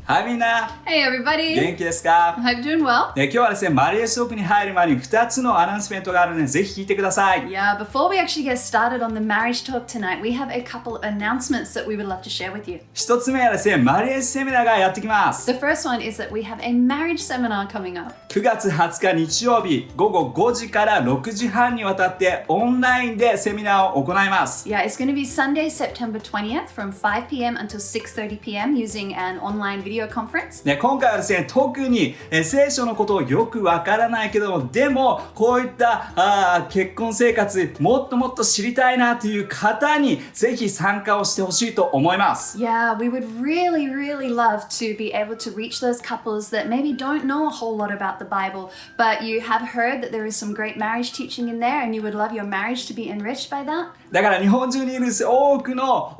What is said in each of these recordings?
はいみんな Hey everybody! 元気ですか I hope you're doing well. 今日はですね、マリエージトークに入る前に2つのアナウンスメントがあるので、ぜひ聞いてください。Yeah, before we actually get started on the marriage talk tonight, we have a couple of announcements that we would love to share with you. 1つ目はですね、マリエージセミナーがやってきます。 The first one is that we have a marriage seminar coming up. 9月20日日曜日午後5時から6時半にわたってオンラインでセミナーを行います。Yeah, it's going to be Sunday, September 20th from 5 p.m. until 6:30 p.m. using an online video conference. 今回はですね、特に聖書のことをよくわからないけども、でもこういった結婚生活もっともっと知りたいなという方にぜひ参加をしてほしいと思います。Yeah, we would really love to be able to reach those couples that maybe don't know a whole lot about the Bible, but you have heard that there is some great marriage teaching in there and you would love your marriage to be enriched by that. だから日本中にいる多くの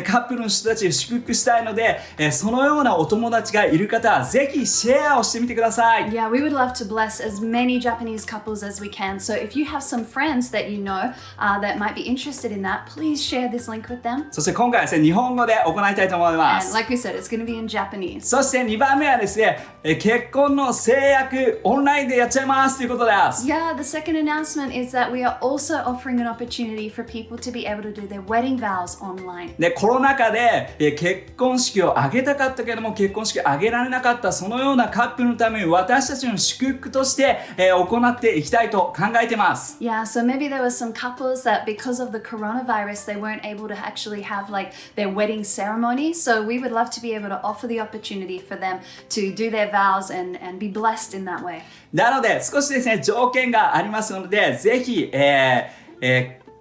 カップルの人たちを祝福したいので、そのようなお友達がいる方はぜひシェアをしてみてください。Yeah, we would love to bless as many Japanese couples as we can. So if you have some friends that you know that might be interested in that, please share this link with them. そして今回はですね、日本語で行いたいと思いま And す。 like we said, it's going to be in Japanese. そして2番目はですね、結婚の誓約オンラインでやっちゃいますということです。Yeah, the second announcement is that we are also offering an opportunity for people to be able to do their wedding vows online. で、コロナ禍で結婚式を挙げたかったけども結婚式を挙げられなかったそのようなカップルのために私たちの祝福として行っていきたいと考えています。Yeah, so maybe there were some couples that because of the coronavirus they weren't able to actually have like their wedding ceremony. So we would love to be able to offer the opportunity for them to do their vows and be blessed in that way. なので少しですね条件がありますのでぜひ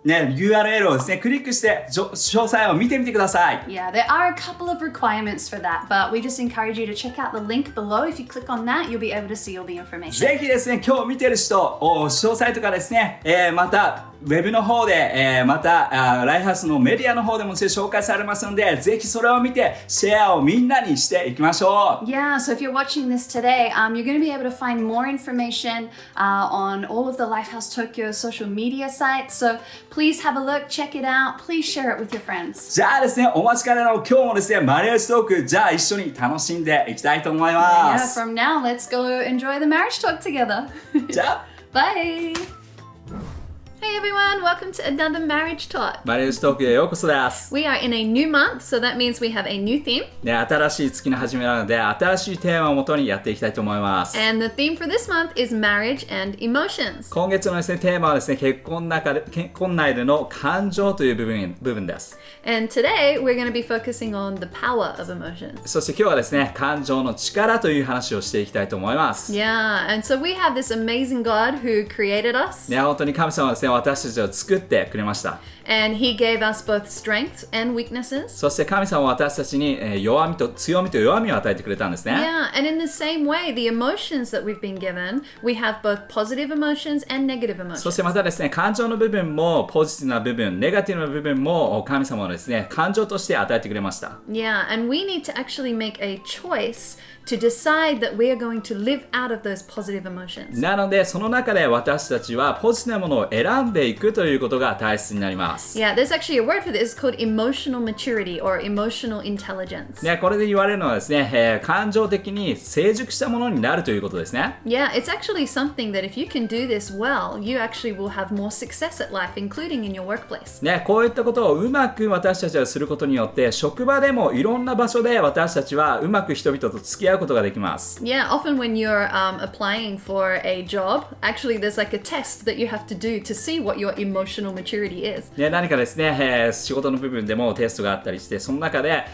URL をですねクリックして詳細を見てみてください。 Yeah, there are a couple of requirements for that, but we just encourage you to check out the link below. If you click on that, you'll be able to see all the information. ぜひですね今日見てる人詳細とかですね、またウェブの方で、またライフハウスのメディアの方でも紹介されますのでぜひそれを見てシェアをみんなにしていきましょう。 Yeah, so if you're watching this today, you're going to be able to find more information on all of the Lifehouse Tokyo social media sites. So please have a look, check it out, please share it with your friends. じゃあですねお待ちかねの今日もですねマリアージトークじゃあ一緒に楽しんでいきたいと思いま Yeah, す。 from now, let's go enjoy the marriage talk together. じゃあ Bye! Hey everyone, welcome to another marriage talk. マリアージトークへようこそです。 We are in a new month, so that means we have a new theme. 新しい月の始めなので新しいテーマをもとにやっていきたいと思います。 And the theme for this month is marriage and emotions. 今月のですねテーマはですね結婚内での感情という部分です。 And today, we're going to be focusing on the power of emotions. そして今日はですね感情の力という話をしていきたいと思います。 Yeah, and so we have this amazing God who created us. 本当に神様はですね私たちを作ってくれました。 And he gave us both strengths and weaknesses. そして神様は私たちに強みと弱みを与えてくれたんですね。 Yeah, and in the same way, the emotions that we've been given, we have both positive emotions and negative そ emotions. してまたですね感情の部分もポジティブな部分ネガティブな部分も神様はですね感情として与えてくれました。 Yeah, and we need to actually make a choice to decide that we are going to live out of those positive emotions. なのでその中で私たちはポジティブなものを選んでいくということが大切になります。 Yeah, there's actually a word for this. It's called emotional maturity or emotional intelligence. これで言われるのはですね、感情的に成熟したものになるということですね。 Yeah, it's actually something that if you can do this well, you actually will have more success at life, including in your workplace. こういったことをうまく私たちはすることによって職場でもいろんな場所で私たちはうまく人々と付き合うことができます。 Yeah, often when you're applying for a job, actually there's like a test that you have to do to see what your emotional maturity is. 何かですね、仕事の部分でもテストがあったりしてその中で、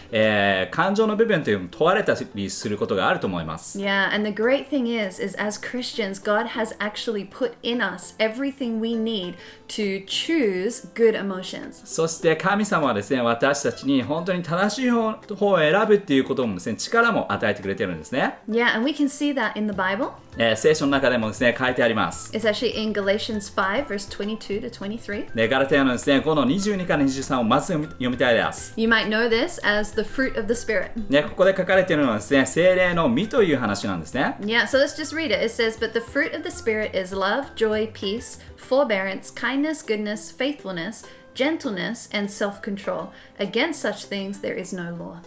感情の部分というのを問われたりすることがあると思います。 Yeah, and the great thing is as Christians, God has actually put in us everything we need to choose good emotions. そして神様はですね私たちに本当に正しい方を選ぶっていうこともですね力も与えてくれてるんですね。 Yeah, and we can see that in the Bible. 聖書の中でもですね書いてあります。 It's actually in Galatians 5 verse 22 to 23. ガラテヤのですね5の22から23をまず読みたいです。 You might know this as the fruit of the Spirit. ここで書かれているのはですね聖霊の実という話なんですね。 Yeah, so let's just read it. It says, But the fruit of the Spirit is love, joy, peace, forbearance, kindness, goodness, faithfulness, gentleness, and self-control. Against such things there is no law.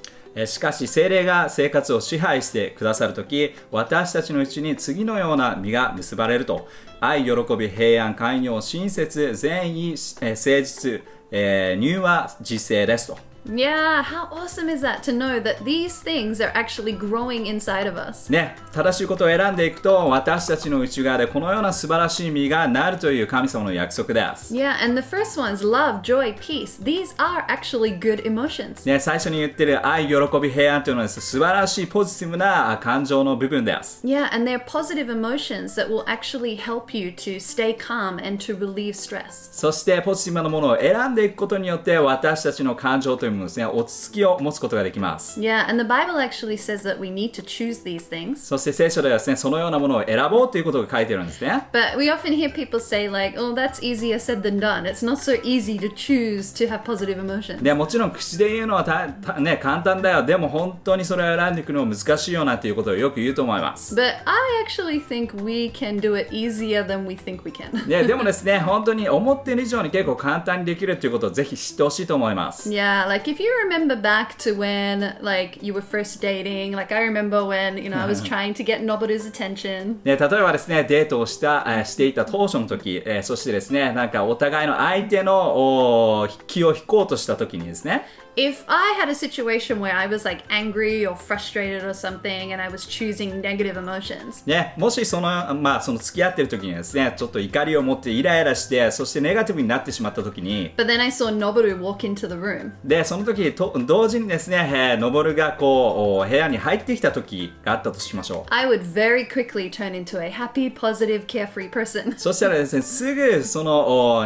しかし聖霊が生活を支配してくださるとき、私たちのうちに次のような実が結ばれると、愛、喜び、平安、寛容、親切、善意、誠実、柔和、自制ですと。Yeah, how awesome is that to know that these things are actually growing inside of us? ね、正しいことを選んでいくと、私たちの内側でこのような素晴らしい実がなるという神様の約束です。Yeah, and the first ones, love, joy, peace. These are actually good emotions. ね、最初に言ってる愛、喜び、平安というのは素晴らしいポジティブな感情の部分です。Yeah, and they're positive emotions that will actually help you to stay calm and to relieve stress. そしてポジティブなものを選んでいくことによって、私たちの感情というですね、落ち着きを持つことができます。Yeah, and the Bible actually says that we need to choose these things. そして聖書ではですね、そのようなものを選ぼうということが書いているんですね。But we often hear people say like, oh, that's easier said than done. It's not so easy to choose to have positive emotions. でもちろん口で言うのはね、簡単だよ。でも本当にそれを選んでいくのは難しいよなっていうことをよく言うと思います。But I actually think we can do it easier than we think we can. ね、でもですね、本当に思っている以上に結構簡単にできるということをぜひ知ってほしいと思います。Yeah, like if you remember back to when like you were first dating, like I remember when, I was trying to get Noboru's attention. ね、例えばですね、デートをしていた当初の時、そしてですね、なんかお互いの相手の気を引こうとした時にですね、If I had a situation where I was like angry or frustrated or something and I was choosing negative emotions. ね、もしその付き合ってる時にですね、ちょっと怒りを持ってイライラして、そしてネガティブになってしまった時に、But then I saw Noboru walk into the room. で、その時同時にですね、ノボルがこう部屋に入ってきた時があったとしましょう。I would very quickly turn into a happy, positive, carefree person. そしたらですね、すぐその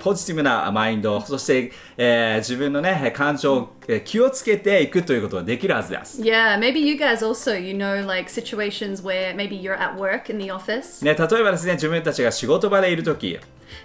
ポジティブなマインド、そして、自分のね、感情、気をつけていくということができるはずです。Yeah, maybe you guys also, like situations where maybe you're at work in the office. ね、例えばですね、自分たちが仕事場でいる時、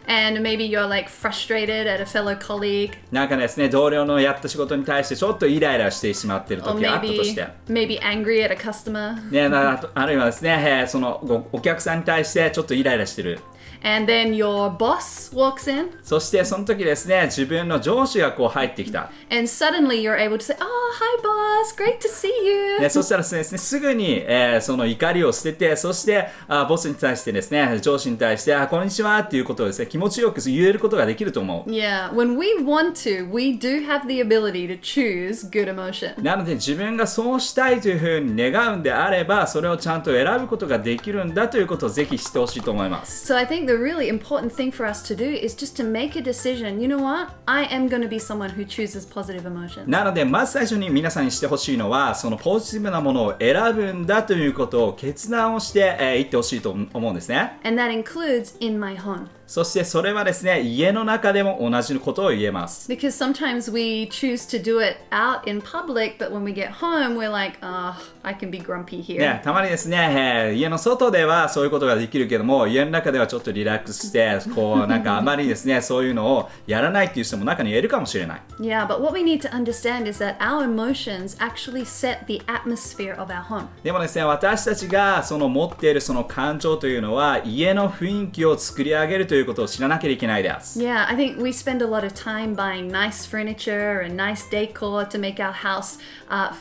And maybe you're like frustrated at a fellow colleague. なんかですね、同僚のやった仕事に対してちょっとイライラしてしまっている Or 時があったとして。maybe angry at a customer. ね、あるいはですね、そのお客さんに対してちょっとイライラしてる。And then your boss walks in. そしてその時ですね、自分の上司がこう入ってきた。And suddenly you're able to say, oh, hi boss, great to see you. ね、そしたらですね、すぐに、その怒りを捨てて、そしてボスに対してですね、上司に対して、こんにちはっていうことをですね、気持ちよく言えることができると思う。Yeah, when we want to, we do have the ability to choose good emotion. なので自分がそうしたいというふうに願うんであれば、それをちゃんと選ぶことができるんだということをぜひ知ってほしいと思います。So I think the really important thing for us to do is just to make a decision. You know what? I am going to be someone who chooses positive emotions. なのでまず最初に皆さんにしてほしいのは、そのポジティブなものを選ぶんだということを決断をして、いってほしいと思うんですね。And that includes in my home. そしてそれはですね、家の中でも同じことを言えます。Because sometimes we choose to do it out in public, but when we get home, we're like, I can be grumpy here. ね、たまにですね、家の外ではそういうことができるけども、家の中ではちょっとリラックスして、こうなんかあまりですね、そういうのをやらないっていう人も中にいるかもしれない。Yeah, but what we need to understand is that our emotions actually set the atmosphere of our home. でもですね、私たちがその持っているその感情というのは、家の雰囲気を作り上げるということを知らなきゃいけないです。Yeah, I think we spend a lot of time buying nice furniture and nice decor to make our house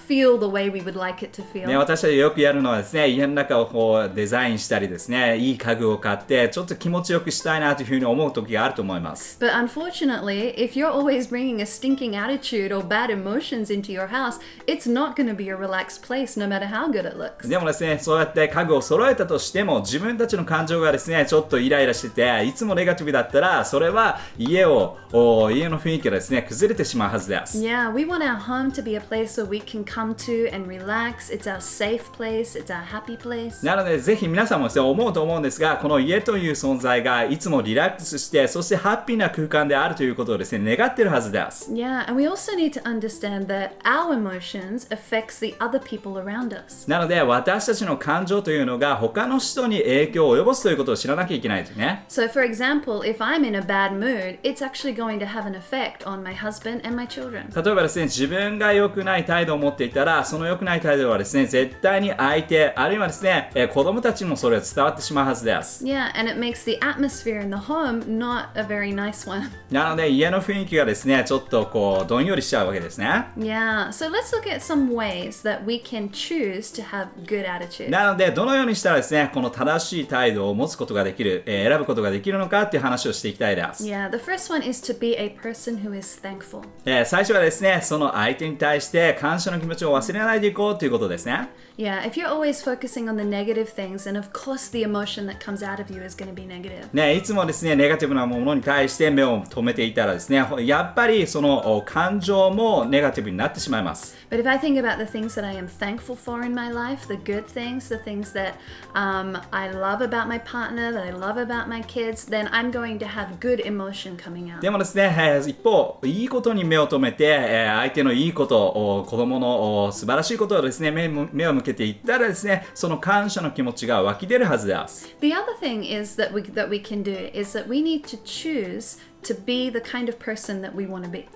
feel the way we would like it to feel. ね、私たちよくやるのはですね、家の中をこうデザインしたりですね、いい家具を買ってちょっと気持ちよくしたいなというふうに思う時があると思います。But unfortunately, if you're always bringing a stinking attitude or bad emotions into your house, it's not going to be a relaxed place no matter how good it looks. でもですね、そうやって家具を揃えたとしても、自分たちの感情がですね、ちょっとイライラしてて、いつもネガティブだったら、それは家の雰囲気がですね、崩れてしまうはずです。Yeah, we want our home to be a place where we can come to and relax. It's our safe place. It's our happy place. なので、ぜひ皆さんもですね、思うと思うんですが、この家という存在がいつもリラックスして、そしてハッピーな空間であるということをですね、願っているはずです。Yeah, and we also need to understand that our emotions affects the other people around us. なので、私たちの感情というのが他の人に影響を及ぼすということを知らなきゃいけないですね。So, for example, if I'm in a bad mood, it's actually going to have an effect on my husband and my children. 例えばですね、自分が良くない態度を持っていたら、その良くない態度はですね、絶対に相手、あるいはですね、子供たちにもそれが伝わってしまうはずです。Yeah, and it makes the atmosphere in the home not a very nice one. なので、家の雰囲気がですね、ちょっとこう、どんよりしちゃうわけですね。Yeah, so let's look at some ways that we can choose to have good attitude. なので、どのようにしたらですね、この正しい態度を持つことができる、選ぶことができるのかっていう話をしていきたいです。Yeah, the first one is to be a person who is thankful. 最初はですね、その相手に対して感謝の気持ちを忘れないでいこうということですね。Yeah, if you're always focusing on the negative things, then of course the emotion that comes out of you is going to be negative. ね、いつもですね、ネガティブなものに対して目を留めていたらですね、やっぱりその感情もネガティブになってしまいます。But if I think about the things that I am thankful for in my life, the good things, the things that I love about my partner, that I love about my kids, then I'm going to have good emotion coming out. でもですね、一方、いいことに目を留めて、相手のいいこと、子供の素晴らしいことをですね、目を向けていったらですね、その感謝の気持ちが湧き出るはずです。The other thing is that we can do is that we need to choose to be the kind of person that we want to be.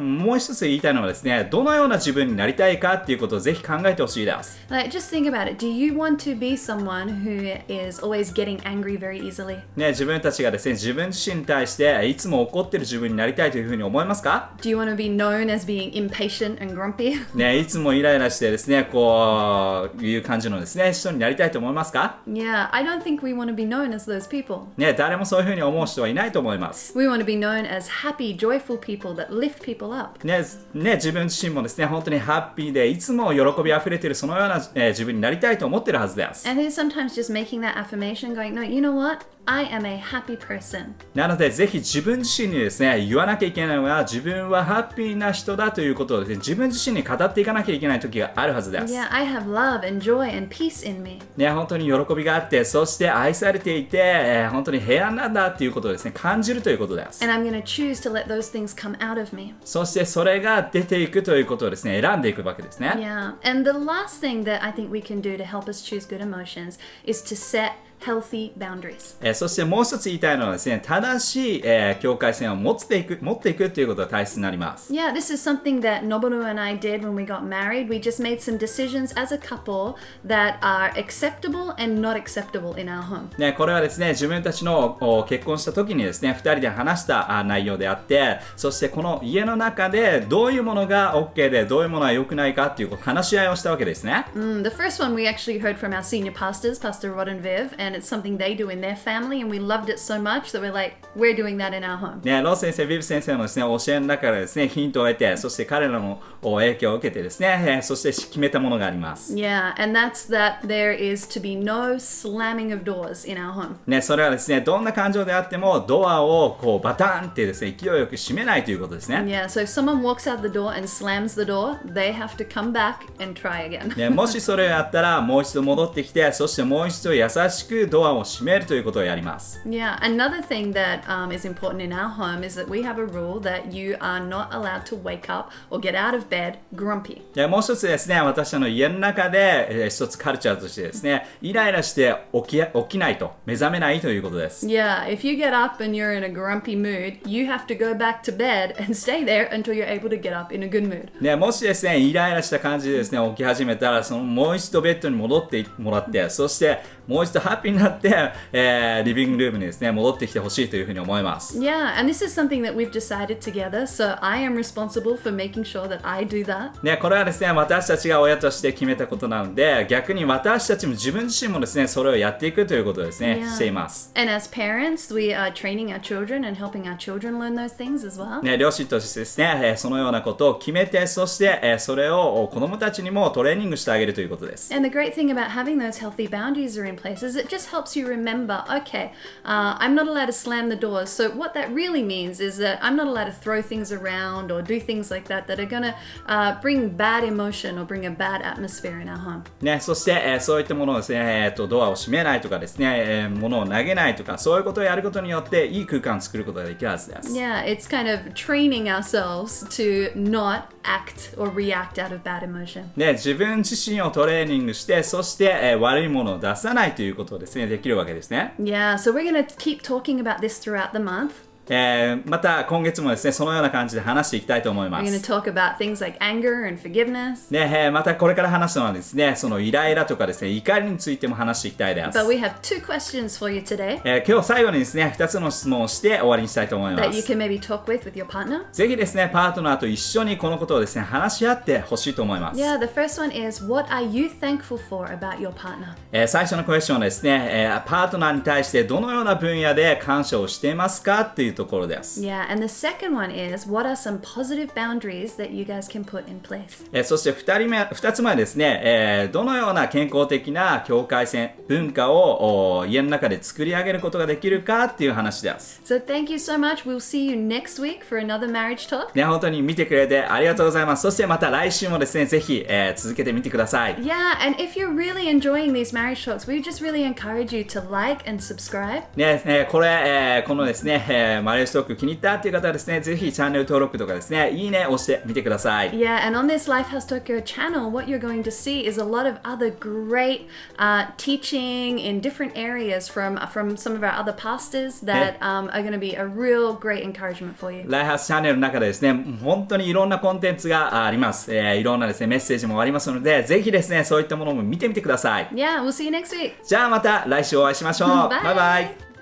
もう一つ言いたいのはですね、どのような自分になりたいかっていうことをぜひ考えてほしいです。Like, just think about it. Do you want to be someone who is always getting angry very easily? ね、自分たちがですね、自分自身に対していつも怒ってる自分になりたいというふうに思いますか？ Do you want to be known as being impatient and grumpy? ね、いつもイライラしてですね、こういう感じのですね、人になりたいと思いますか？ Yeah, I don't think we want to be known as those people. ね、誰もそういうふうに思う人はいないと思います。We want to be known as happy, joyful people that lift people up. ね、自分自身もですね、本当にハッピーでいつも喜びあふれているそのような、自分になりたいと思っているはずです。And then sometimes just making that affirmation going, no, you know what? I am a happy person. なので、ぜひ自分自身にですね、言わなきゃいけないのは、自分はハッピーな人だということをですね、自分自身に語っていかなきゃいけない時があるはずです。Yeah, I have love and joy and peace in me. ね、本当に喜びがあって、そして愛されていて、本当に平安なんだっていうことをですね、感じるということです。And I'm going to choose to let those things come out of me. そしてそれが出ていくということをですね、選んでいくわけですね。Yeah, and the last thing that I think we can do to help us choose good emotions is to set healthy boundaries. そしてもう一つ言いたいのはですね、正しい、境界線を持っていくということが大切になります。Yeah, this is something that Noboru and I did when we got married. We just made some decisions as a couple that are acceptable and not acceptable in our home. ね、これはですね、自分たちの結婚した時にですね、2人で話した内容であって、そしてこの家の中でどういうものが OK でどういうものは良くないかっていう話し合いをしたわけですね。The first one we actually heard from our senior pastors, Pastor Rod and Viv, and it's something they do in their family, and we loved it so much that we're like, we're doing that in our home. ね、ロー先生、ビブ先生のですね、教えの中からですね、ヒントを得て、そして彼らの影響を受けてですね、そして決めたものがあります。Yeah, and that's that there is to be no slamming of doors in our home. ね、それはですね、どんな感情であってもドアをこうバタンってですね、勢いよく閉めないということですね。Yeah, so if someone walks out the door and slams the door, they have to come back and try again. ね、もしそれをやったらもう一度戻ってきて、そしてもう一度優しくドアを閉めるということをやります。Yeah, another thing that is important in our home is that we have a rule that you are not allowed to wake up or get out of bed grumpy. でもう一つですね、私の家の中で、一つカルチャーとしてですね、イライラして起きないと、目覚めないということです。Yeah, if you get up and you're in a grumpy mood, you have to go back to bed and stay there until you're able to get up in a good mood. ね、もしですね、イライラした感じでですね、起き始めたら、もう一度ベッドに戻ってもらって、そしてもう一度ハッピーになって、リビングルームにですね、戻ってきてほしいというふうに思います。Yeah, and this is something that we've decided together, so I am responsible for making sure that I do that. ね、これはですね、私たちが親として決めたことなので、逆に私たちも自分自身もですね、それをやっていくということをですね、しています。And as parents, we are training our children and helping our children learn those things as well. ね、両親としてですね、そのようなことを決めて、そして、それを子供たちにもトレーニングしてあげるということです。And the great thing about having those healthy boundaries are in place is it just helps you remember, okay, I'm not allowed to slam the doors. So what that really means is that I'm not allowed to throw things around or do things like that that are going to bring bad emotion or bring a bad atmosphere in our home. ね、そして、そういったものをですね、ドアを閉めないとかですね、物を投げないとか、そういうことをやることによっていい空間を作ることができるはずです。Yeah, it's kind of training ourselves to not act or react out of bad emotion. ね、自分自身をトレーニングして、そして、悪いものを出さないということをでですね、できるわけですね。Yeah, so we're going to keep talking about this throughout the month. また今月もですね、そのような感じで話していきたいと思いま We're going to す。talk about things like anger and forgiveness. ね、またこれから話すのはですね、そのイライラとかですね、怒りについても話していきたいです。But we have 2 questions for you today 今日最後にですね、2つの質問をして終わりにしたいと思いま that you す。 can maybe talk with your partner. ぜひですね、パートナーと一緒にこのことをですね、話し合ってほしいと思います。 Yeah, the first one is, what are you thankful for about your partner? 最初のクエスチョンはですね、パートナーに対してどのような分野で感謝をしていますかっていうところです。Yeah, and the second one is, what are some positive boundaries that you guys can put in place? そして2つ目はですね、どのような健康的な境界線、文化を家の中で作り上げることができるかっていう話です。So thank you so much. We'll see you next week for another marriage talk. ね、本当に見てくれてありがとうございます。そしてまた来週もですね、ぜひ、続けてみてください。Yeah, and if you're really enjoying these marriage talks, we just really encourage you to like and subscribe. ね、このですね、マリアージトーク気に入ったっていう方はですね、ぜひチャンネル登録とかですね、いいね押してみてください。Yeah, and on this Lifehouse Tokyo channel, what you're going to see is a lot of other great teaching in different areas from some of our other pastors that are going to be a real great encouragement for you. ライハウスチャンネルの中でですね、本当にいろんなコンテンツがあります。いろんなですね、メッセージもありますので、ぜひですね、そういったものも見てみてください。Yeah, we'll see you next week. じゃあまた来週お会いしましょう。バイバイバイ。